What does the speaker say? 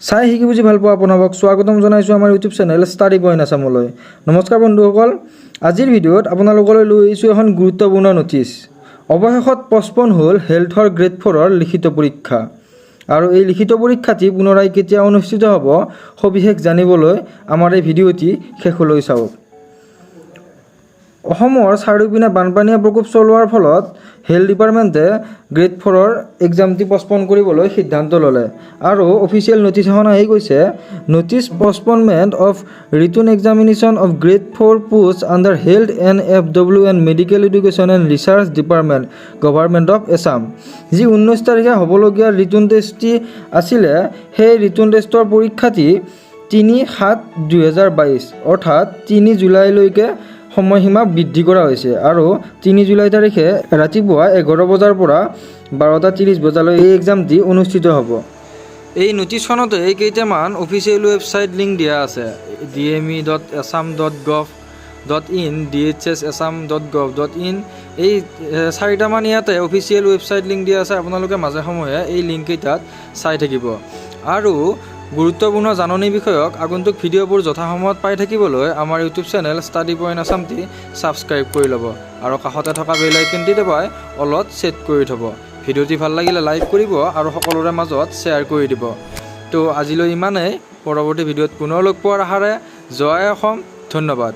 চাই শিকি বুজি ভাল পোৱা আপোনাক স্বাগতম জনাইছোঁ আমাৰ ইউটিউব চেনেল ষ্টাডি পইণ্ট আছামলৈ। নমস্কাৰ বন্ধুসকল, আজিৰ ভিডিঅ'ত আপোনালোকলৈ লৈ আহিছোঁ এখন গুৰুত্বপূৰ্ণ নটিছ। অৱশেষত পষ্টপন হ'ল হেল্থৰ গ্ৰেড 4ৰ লিখিত পৰীক্ষা। আৰু এই লিখিত পৰীক্ষাটি পুনৰাই কেতিয়া অনুষ্ঠিত হ'ব সবিশেষ জানিবলৈ আমাৰ এই ভিডিঅ'টি শেষলৈ চাওক। অসমৰ চাৰিওপিনে বানপানীয়ে প্ৰকোপ চলোৱাৰ ফলত হেল্থ ডিপাৰ্টমেণ্টে গ্ৰেড 4ৰ এক্সামটি পষ্টপন কৰিবলৈ সিদ্ধান্ত ল'লে। আৰু অফিচিয়েল নটিছ এখন আহি গৈছে, notice postponement of written examination of grade 4 post under health NFW and medical education and research department government of Assam. যি 19 তাৰিখে হ'বলগীয়া ৰিটন টেষ্টটি আছিলে, সেই ৰিটন টেষ্টৰ পৰীক্ষাটি 3/7/2022 অৰ্থাৎ 3 জুলাইলৈকে সময়সীমা বৃদ্ধি কৰা হৈছে। আৰু 3 জুলাই তাৰিখে ৰাতিপুৱা 11 বজাৰ পৰা 12:30 বজালৈ এই এক্সামটি অনুষ্ঠিত হ'ব। এই নটিছখনতে কেইটামান অফিচিয়েল ৱেবছাইট লিংক দিয়া আছে, dme.assam.gov.in, DHS assam.gov.in। এই 4টামান ইয়াতে অফিচিয়েল ৱেবছাইট লিংক দিয়া আছে। আপোনালোকে মাজে সময়ে এই লিংককেইটাত চাই থাকিব। আৰু গুৰুত্বপূৰ্ণ জাননী বিষয়ক আগন্তুক ভিডিঅ'বোৰ যথাসময়ত পাই থাকিবলৈ আমাৰ ইউটিউব চেনেল ষ্টাডি পইণ্ট আছামটি ছাবস্ক্ৰাইব কৰি ল'ব আৰু কাষতে থকা বেল আইকনটি দবাই অলপ ছেট কৰি থ'ব। ভিডিঅ'টি ভাল লাগিলে লাইক কৰিব আৰু সকলোৰে মাজত শ্বেয়াৰ কৰি দিব। তো আজিলৈ ইমানেই। পৰৱৰ্তী ভিডিঅ'ত পুনৰ লগ পোৱাৰ আশাৰে জয় অসম, ধন্যবাদ।